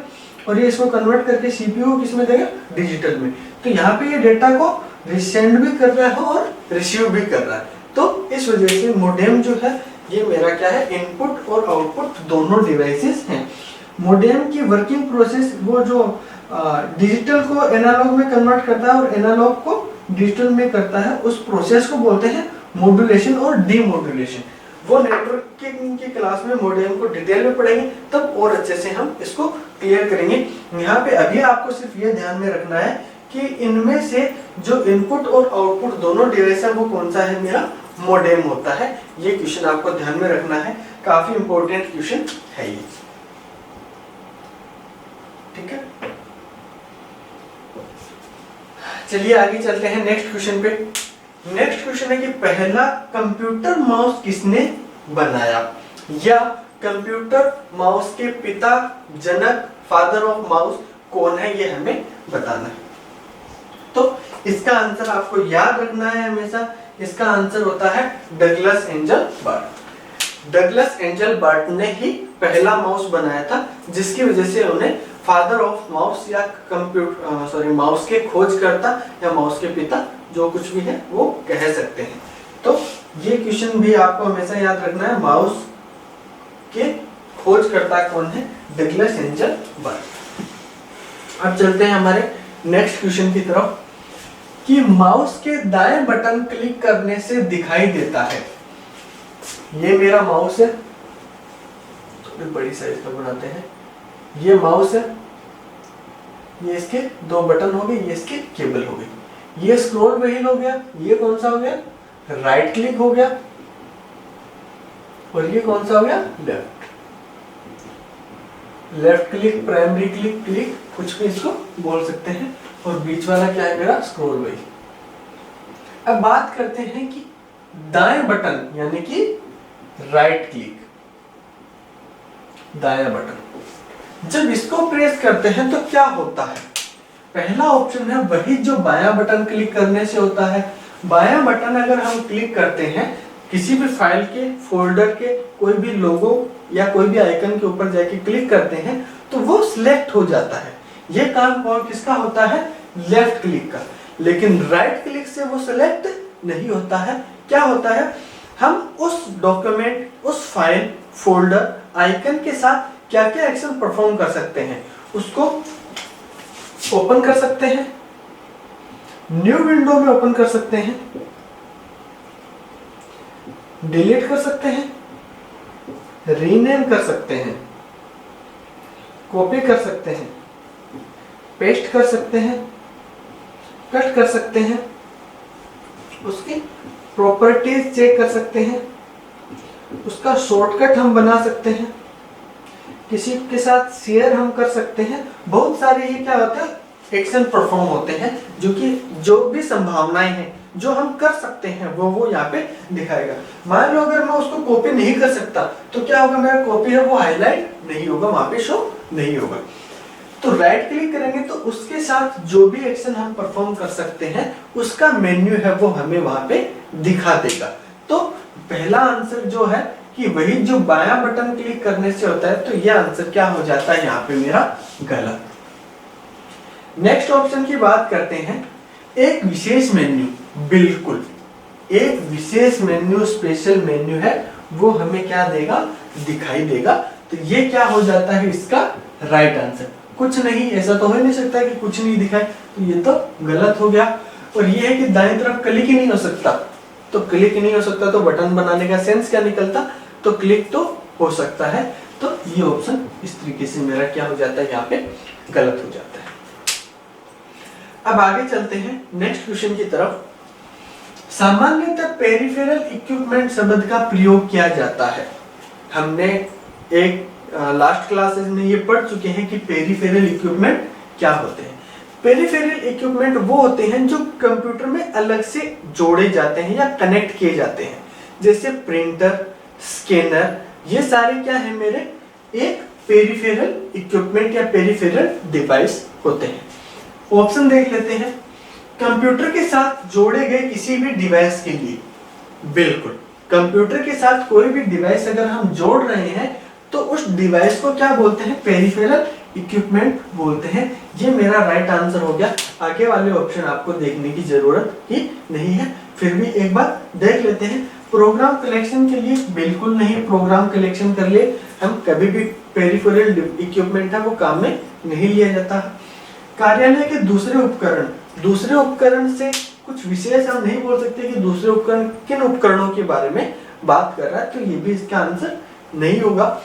और ये इसको कन्वर्ट करके सीपीयू किस में देगा, डिजिटल में। तो यहाँ पे ये डेटा को सेंड भी कर रहा है और रिसीव भी कर रहा है। तो इस वजह से मोडेम जो है ये मेरा क्या है, इनपुट और आउटपुट दोनों डिवाइसेस हैं। मोडेम की वर्किंग प्रोसेस, वो जो डिजिटल को एनालॉग में कन्वर्ट करता है और एनालॉग को डिजिटल में करता है, उस प्रोसेस को बोलते हैं मॉड्यूलेशन और डीमॉड्यूलेशन। वो नेटवर्किंग की क्लास में मोडेम को डिटेल में पढ़ेंगे, तब और अच्छे से हम इसको क्लियर करेंगे। यहाँ पे अभी आपको सिर्फ ये ध्यान में रखना है कि इनमें से जो इनपुट और आउटपुट दोनों डिवाइस है वो कौन सा है, मेरा मोडेम होता है। ये क्वेश्चन आपको ध्यान में रखना है, काफी इंपॉर्टेंट क्वेश्चन है ये, ठीक है। चलिए आगे चलते हैं नेक्स्ट क्वेश्चन पे। नेक्स्ट क्वेश्चन है कि पहला कंप्यूटर माउस किसने बनाया, या कंप्यूटर माउस के पिता, जनक, फादर ऑफ माउस कौन है, ये हमें बताना है। तो इसका आंसर आपको याद रखना है हमेशा, इसका आंसर होता है Douglas angel BART. Douglas angel BART ने ही पहला माउस बनाया था, जिसकी वजह से उन्हें फादर ऑफ माउस या माउस के खोजकर्ता या माउस के पिता जो कुछ भी है वो कह सकते हैं। तो ये क्वेश्चन भी आपको हमेशा याद रखना है, माउस के खोजकर्ता कौन है, डगलस एंजल बार्ट। अब चलते हैं हमारे नेक्स्ट क्वेश्चन की तरफ कि माउस के दाएं बटन क्लिक करने से दिखाई देता है। ये मेरा माउस है, थोड़ी बड़ी साइज का बनाते हैं। ये माउस है, ये इसके दो बटन हो गए, ये इसके केबल हो गई। ये स्क्रॉल व्हील हो गया, ये कौन सा हो गया, राइट क्लिक हो गया, और ये कौन सा हो गया, left click, primary click, click कुछ भी इसको बोल सकते हैं। और बीच वाला क्या है मेरा, स्क्रॉल व्हील। अब बात करते हैं कि दाएं बटन यानी कि राइट क्लिक, दायां बटन जब इसको प्रेस करते हैं तो क्या होता है। पहला ऑप्शन है वही जो बायां बटन क्लिक करने से होता है। बायां बटन अगर हम क्लिक करते हैं किसी भी फाइल के, फोल्डर के, कोई भी लोगो या कोई भी आइकन के ऊपर जाके क्लिक करते हैं तो वो सिलेक्ट हो जाता है। ये काम किसका होता है, लेफ्ट क्लिक का। लेकिन राइट क्लिक से वो सिलेक्ट नहीं होता है। क्या होता है, हम उस डॉक्यूमेंट, उस फाइल, फोल्डर, आइकन के साथ क्या क्या एक्शन परफॉर्म कर सकते हैं, उसको ओपन कर सकते हैं, न्यू विंडो में ओपन कर सकते हैं, डिलीट कर सकते हैं, रीनेम कर सकते हैं, कॉपी कर सकते हैं, पेस्ट कर सकते हैं, कट कर सकते हैं, उसकी प्रॉपर्टीज चेक कर सकते हैं, उसका शॉर्टकट हम बना सकते हैं, किसी के साथ शेयर हम कर सकते हैं। बहुत सारे ये क्या होता है, एक्शन परफॉर्म होते हैं, जो भी संभावनाएं हैं जो हम कर सकते हैं वो यहाँ पे दिखाएगा। मान लो अगर मैं उसको कॉपी नहीं कर सकता तो क्या होगा, मेरा कॉपी है वो हाईलाइट नहीं होगा, वहां पे शो नहीं होगा। तो राइट क्लिक करेंगे तो उसके साथ जो भी एक्शन हम परफॉर्म कर सकते हैं उसका मेन्यू है वो हमें वहां पे दिखा देगा। तो पहला आंसर जो है कि वही जो बायां बटन क्लिक करने से होता है, तो यह आंसर क्या हो जाता है यहाँ पे मेरा गलत। नेक्स्ट ऑप्शन की बात करते हैं, एक विशेष मेन्यू, बिल्कुल एक विशेष मेन्यू, स्पेशल मेन्यू है वो हमें क्या देगा, दिखाई देगा। तो ये क्या हो जाता है इसका राइट आंसर। कुछ नहीं, ऐसा तो हो ही नहीं सकता कि कुछ नहीं दिखाए, तो ये तो गलत हो गया। और ये है कि दाएं तरफ क्लिक ही नहीं हो सकता, तो क्लिक नहीं हो सकता तो बटन बनाने का सेंस क्या निकलता, तो क्लिक तो हो सकता है। तो ये ऑप्शन इस तरीके से मेरा क्या हो जाता है, यहाँ पे गलत हो जाता है। अब आगे चलते हैं नेक्स्ट क्वेश्चन की तरफ। सामान्यतः पेरिफेरल इक्विपमेंट शब्द का प्रयोग किया जाता है। हमने एक लास्ट क्लासेस में ये पढ़ चुके हैं कि पेरिफेरल इक्विपमेंट क्या होते हैं। पेरिफेरल इक्विपमेंट वो होते हैं जो कंप्यूटर में अलग से जोड़े जाते हैं या कनेक्ट किए जाते हैं, जैसे प्रिंटर, स्कैनर, ये सारे क्या है मेरे एक पेरिफेरल इक्विपमेंट या पेरिफेरल डिवाइस होते हैं। ऑप्शन देख लेते हैं। कंप्यूटर के साथ जोड़े गए किसी भी डिवाइस के लिए, बिल्कुल कंप्यूटर के साथ कोई भी डिवाइस अगर हम जोड़ रहे हैं तो उस डिवाइस को क्या बोलते हैं, पेरिफेरल इक्विपमेंट बोलते हैं। ये मेरा राइट आंसर हो गया। आगे वाले ऑप्शन आपको देखने की जरूरत ही नहीं है, फिर भी एक बार देख लेते हैं। प्रोग्राम कलेक्शन के लिए बिल्कुल नहीं, प्रोग्राम कलेक्शन कर लिए हम कभी भी पेरिफेरल इक्विपमेंट है वो काम में नहीं लिया जाता। कार्यालय के दूसरे उपकरण से कुछ विशेष हम नहीं बोल सकते कि दूसरे उपकरण किन उपकरणों के बारे में बात कर रहा है, तो ये भी इसका आंसर नहीं होगा।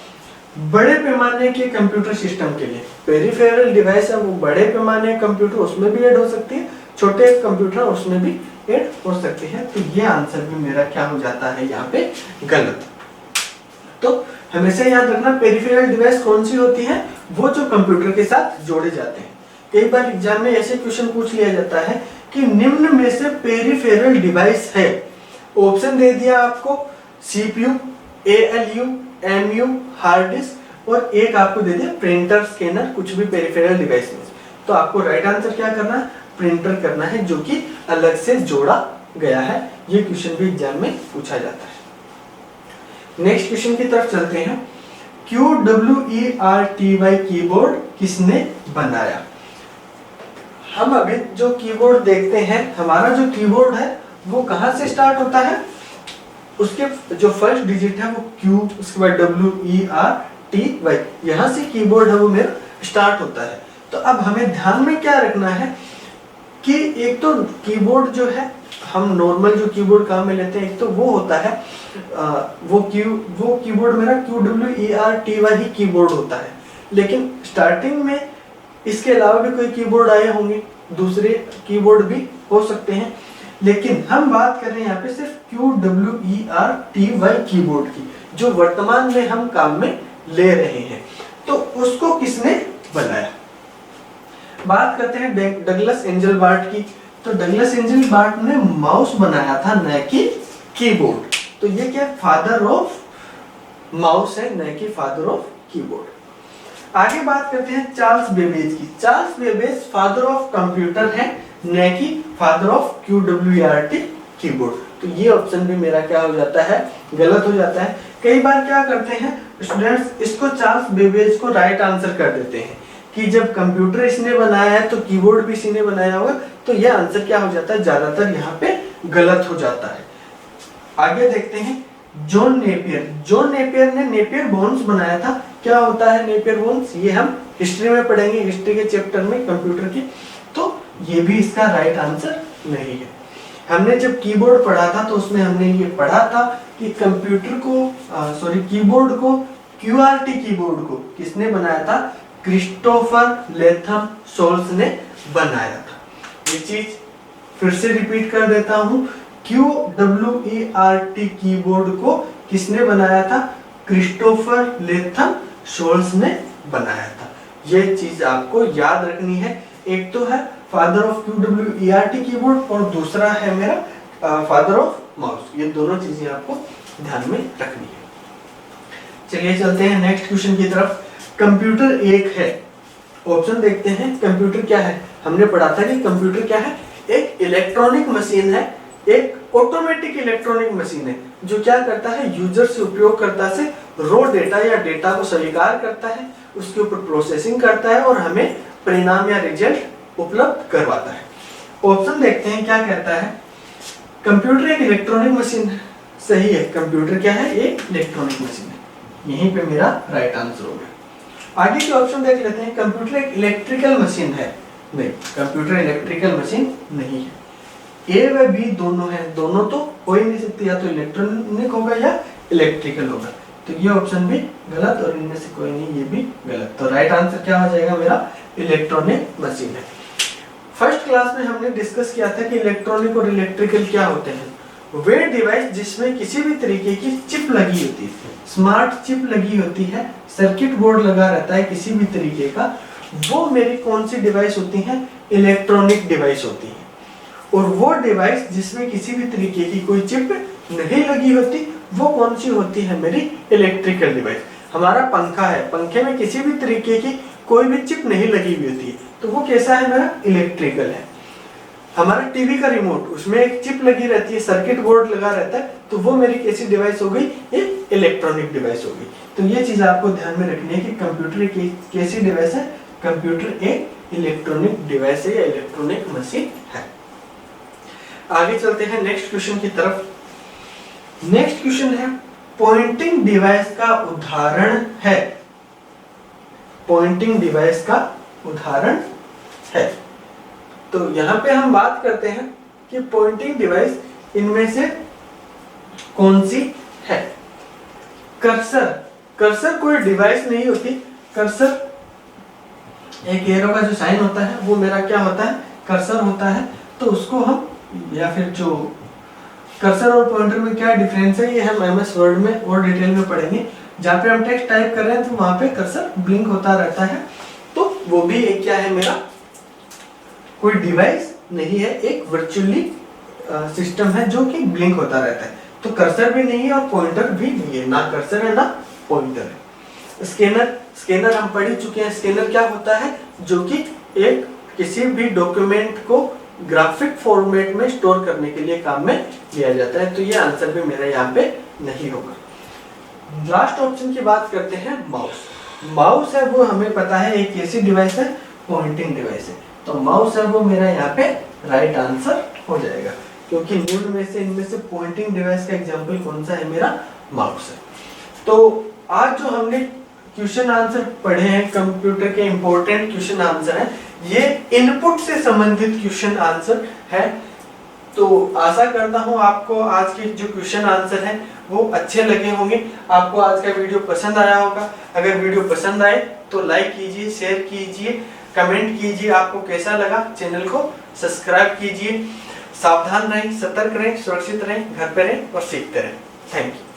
बड़े पैमाने के कंप्यूटर सिस्टम के लिए पेरिफेरल डिवाइस है वो बड़े पैमाने कंप्यूटर उसमें भी ऐड हो सकती है, छोटे कंप्यूटर उसमें भी ऐड हो सकते हैं। तो ये आंसर भी मेरा क्या हो जाता है यहाँ पे गलत। तो हमेशा याद रखना पेरिफेरल डिवाइस कौन सी होती है, वो जो कंप्यूटर के साथ जोड़े जाते हैं। कई बार एग्जाम में ऐसे क्वेश्चन पूछ लिया जाता है कि निम्न में से पेरिफेरल डिवाइस है, ऑप्शन दे दिया आपको CPU, ALU, MU, hard disk और एक आपको दे दिया प्रिंटर, स्कैनर, कुछ भी पेरिफेरल डिवाइस में। तो आपको राइट आंसर क्या करना है, प्रिंटर करना है जो कि अलग से जोड़ा गया है। ये क्वेश्चन भी एग्जाम में पूछा जाता है। नेक्स्ट क्वेश्चन की तरफ चलते हैं। QWERTY कीबोर्ड किसने बनाया। हम अभी जो कीबोर्ड देखते हैं, हमारा जो कीबोर्ड है वो कहां से स्टार्ट होता है, उसके जो फर्स्ट डिजिट है वो Q, उसके बाद WERTY, यहां से कीबोर्ड है वो मेरा स्टार्ट होता है। तो अब हमें ध्यान में क्या रखना है कि एक तो कीबोर्ड जो है हम नॉर्मल जो कीबोर्ड काम में लेते हैं, एक तो वो होता है वो कीबोर्ड मेरा QWERTY ही कीबोर्ड होता है। लेकिन स्टार्टिंग में इसके अलावा भी कोई कीबोर्ड आए होंगे, दूसरे कीबोर्ड भी हो सकते हैं, लेकिन हम बात कर रहे हैं यहाँ पे सिर्फ QWERTY कीबोर्ड की, जो वर्तमान में हम काम में ले रहे हैं। तो उसको किसने बनाया। बात करते हैं डगलस एंजेलबार्ट की। तो डगलस एंजेलबार्ट ने माउस बनाया था, न कि कीबोर्ड। तो ये क्या फादर ऑफ माउस है, न कि फादर ऑफ कीबोर्ड। आगे बात करते हैं चार्ल्स बेबेज की। Charles Babbage father of computer है, न कि फादर ऑफ QWERTY कीबोर्ड। तो ये ऑप्शन भी मेरा क्या हो जाता है, गलत हो जाता है। कई बार क्या करते हैं स्टूडेंट्स, इसको चार्ल्स बेबेज को राइट आंसर कर देते हैं कि जब कंप्यूटर इसने बनाया है तो कीबोर्ड भी इसी ने बनाया होगा। तो यह आंसर क्या हो जाता है, ज्यादातर यहाँ पे गलत हो जाता है। आगे देखते हैं जॉन नेपियर। जॉन नेपियर ने नेपियर बोन्स बनाया था। क्या होता है नेपियर बोन्स, ये हम हिस्ट्री में पढ़ेंगे, हिस्ट्री के चैप्टर में कंप्यूटर की। तो ये भी इसका राइट आंसर नहीं है। हमने जब कीबोर्ड पढ़ा था तो उसमें हमने ये पढ़ा था कि कंप्यूटर को कीबोर्ड को QWERTY कीबोर्ड को किसने बनाया था, क्रिस्टोफर लेथम सोल्स ने बनाया था। ये चीज फिर से रिपीट कर देता हूं, QWERTY कीबोर्ड को किसने बनाया था, क्रिस्टोफर लेथम सोल्स ने बनाया था। ये चीज आपको याद रखनी है। एक तो है फादर ऑफ QWERTY कीबोर्ड और दूसरा है मेरा फादर ऑफ माउस। ये दोनों चीजें आपको ध्यान में रखनी है। चलिए चलते हैं नेक्स्ट क्वेश्चन की तरफ। कंप्यूटर एक है, ऑप्शन देखते हैं कंप्यूटर क्या है। हमने पढ़ा था कि कंप्यूटर क्या है, एक इलेक्ट्रॉनिक मशीन है, एक ऑटोमेटिक इलेक्ट्रॉनिक मशीन है जो क्या करता है, यूजर से उपयोगकर्ता से रॉ डेटा या डेटा को स्वीकार करता है, उसके ऊपर प्रोसेसिंग करता है और हमें परिणाम या रिजल्ट उपलब्ध करवाता है। ऑप्शन देखते हैं क्या कहता है, कंप्यूटर एक इलेक्ट्रॉनिक मशीन है। सही है, कंप्यूटर क्या है, एक इलेक्ट्रॉनिक मशीन है। यहीं पे मेरा राइट आंसर हो गया। आगे के ऑप्शन देख लेते हैं, कंप्यूटर एक इलेक्ट्रिकल मशीन है। नहीं, कंप्यूटर इलेक्ट्रिकल मशीन नहीं है। ए व बी दोनों है, दोनों तो हो ही नहीं सकती, या तो इलेक्ट्रॉनिक होगा या इलेक्ट्रिकल होगा। तो ये ऑप्शन भी गलत और इनमें से कोई नहीं, ये भी गलत। तो राइट आंसर क्या हो जाएगा मेरा, इलेक्ट्रॉनिक मशीन है। फर्स्ट क्लास में हमने डिस्कस किया था कि इलेक्ट्रॉनिक और इलेक्ट्रिकल क्या होते हैं। वे डिवाइस जिसमें किसी भी तरीके की चिप लगी होती है, स्मार्ट चिप लगी होती है, सर्किट बोर्ड लगा रहता है किसी भी तरीके का, वो मेरी कौन सी डिवाइस होती है, इलेक्ट्रॉनिक डिवाइस होती है। और वो डिवाइस जिसमें किसी भी तरीके की कोई चिप नहीं लगी होती, वो कौन सी होती है, मेरी इलेक्ट्रिकल डिवाइस। हमारा पंखा है, पंखे में किसी भी तरीके की कोई भी चिप नहीं लगी हुई होती है, तो वो कैसा है, मेरा इलेक्ट्रिकल है। हमारा टीवी का रिमोट, उसमें एक चिप लगी रहती है, सर्किट बोर्ड लगा रहता है, तो वो मेरी कैसी डिवाइस हो गई, ये इलेक्ट्रॉनिक डिवाइस हो गई। तो ये चीज आपको ध्यान में रखनी है कि कंप्यूटर कैसी डिवाइस है, कंप्यूटर एक इलेक्ट्रॉनिक डिवाइस है या इलेक्ट्रॉनिक मशीन है। आगे चलते हैं नेक्स्ट क्वेश्चन की तरफ। नेक्स्ट क्वेश्चन है, पॉइंटिंग डिवाइस का उदाहरण है। पॉइंटिंग डिवाइस का उदाहरण है। तो यहाँ पे हम बात करते हैं कि पॉइंटिंग डिवाइस इनमें से कौन सी है। कर्सर, कर्सर कोई डिवाइस नहीं होती। कर्सर एक एरो का जो साइन होता है वो मेरा क्या होता है, कर्सर होता है। तो उसको हम, या फिर जो कर्सर और पॉइंटर में क्या डिफरेंस है, ये हम MS वर्ड में और डिटेल में पढ़ेंगे। जहाँ पे हम टेक्स्ट टाइप कर रहे हैं तो वहां पे कर्सर ब्लिंक होता रहता है, तो वो भी एक क्या है, मेरा कोई डिवाइस नहीं है, एक वर्चुअली सिस्टम है जो कि ब्लिंक होता रहता है। तो कर्सर भी नहीं है और पॉइंटर भी नहीं है, ना कर्सर है ना पॉइंटर है। स्कैनर, स्कैनर हम पढ़ ही चुके हैं। स्कैनर क्या होता है, जो कि एक किसी भी डॉक्यूमेंट को ग्राफिक फॉर्मेट में स्टोर करने के लिए काम में लिया जाता है। तो ये आंसर भी मेरा यहाँ पे नहीं होगा। लास्ट ऑप्शन की बात करते हैं, माउस। माउस है वो हमें पता है एक ऐसी डिवाइस है, पॉइंटिंग डिवाइस है। तो माउस है वो मेरा यहाँ पे राइट आंसर हो जाएगा, क्योंकि निम्न में से इनमें से पॉइंटिंग डिवाइस का एग्जांपल कौन सा है, मेरा माउस है। तो आज जो हमने क्वेश्चन आंसर पढ़े हैं, कंप्यूटर के इंपॉर्टेंट क्वेश्चन आंसर है, ये इनपुट से संबंधित क्वेश्चन आंसर है। तो आशा करता हूँ आपको आज के जो क्वेश्चन आंसर हैं वो अच्छे लगे होंगे, आपको आज का वीडियो पसंद आया होगा। अगर वीडियो पसंद आए तो लाइक कीजिए, शेयर कीजिए, कमेंट कीजिए आपको कैसा लगा। चैनल को सब्सक्राइब कीजिए। सावधान रहें, सतर्क रहें, सुरक्षित रहें, घर पे रहें और सीखते रहें। Thank you.